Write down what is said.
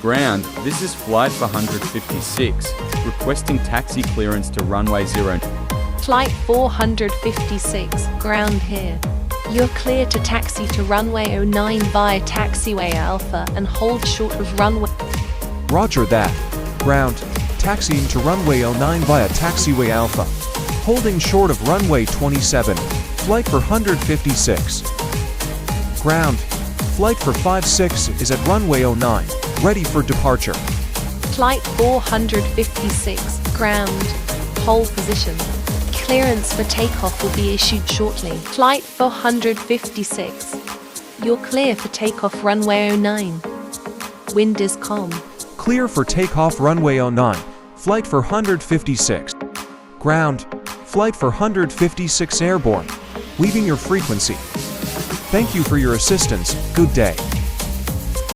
Ground, this is flight 456, requesting taxi clearance to runway 0. Flight 456, ground here. You're clear to taxi to runway 09 via taxiway Alpha and hold short of runway. Roger that. Ground, taxiing to runway 09 via taxiway Alpha. Holding short of runway 27, flight for 156. Ground, flight for 56 is at runway 09, ready for departure. Flight 456, ground. Hold position. Clearance for takeoff will be issued shortly. Flight 456. You're clear for takeoff runway 09. Wind is calm. Clear for takeoff runway 09, flight for 156. Ground, flight for 156 airborne, leaving your frequency. Thank you for your assistance, good day.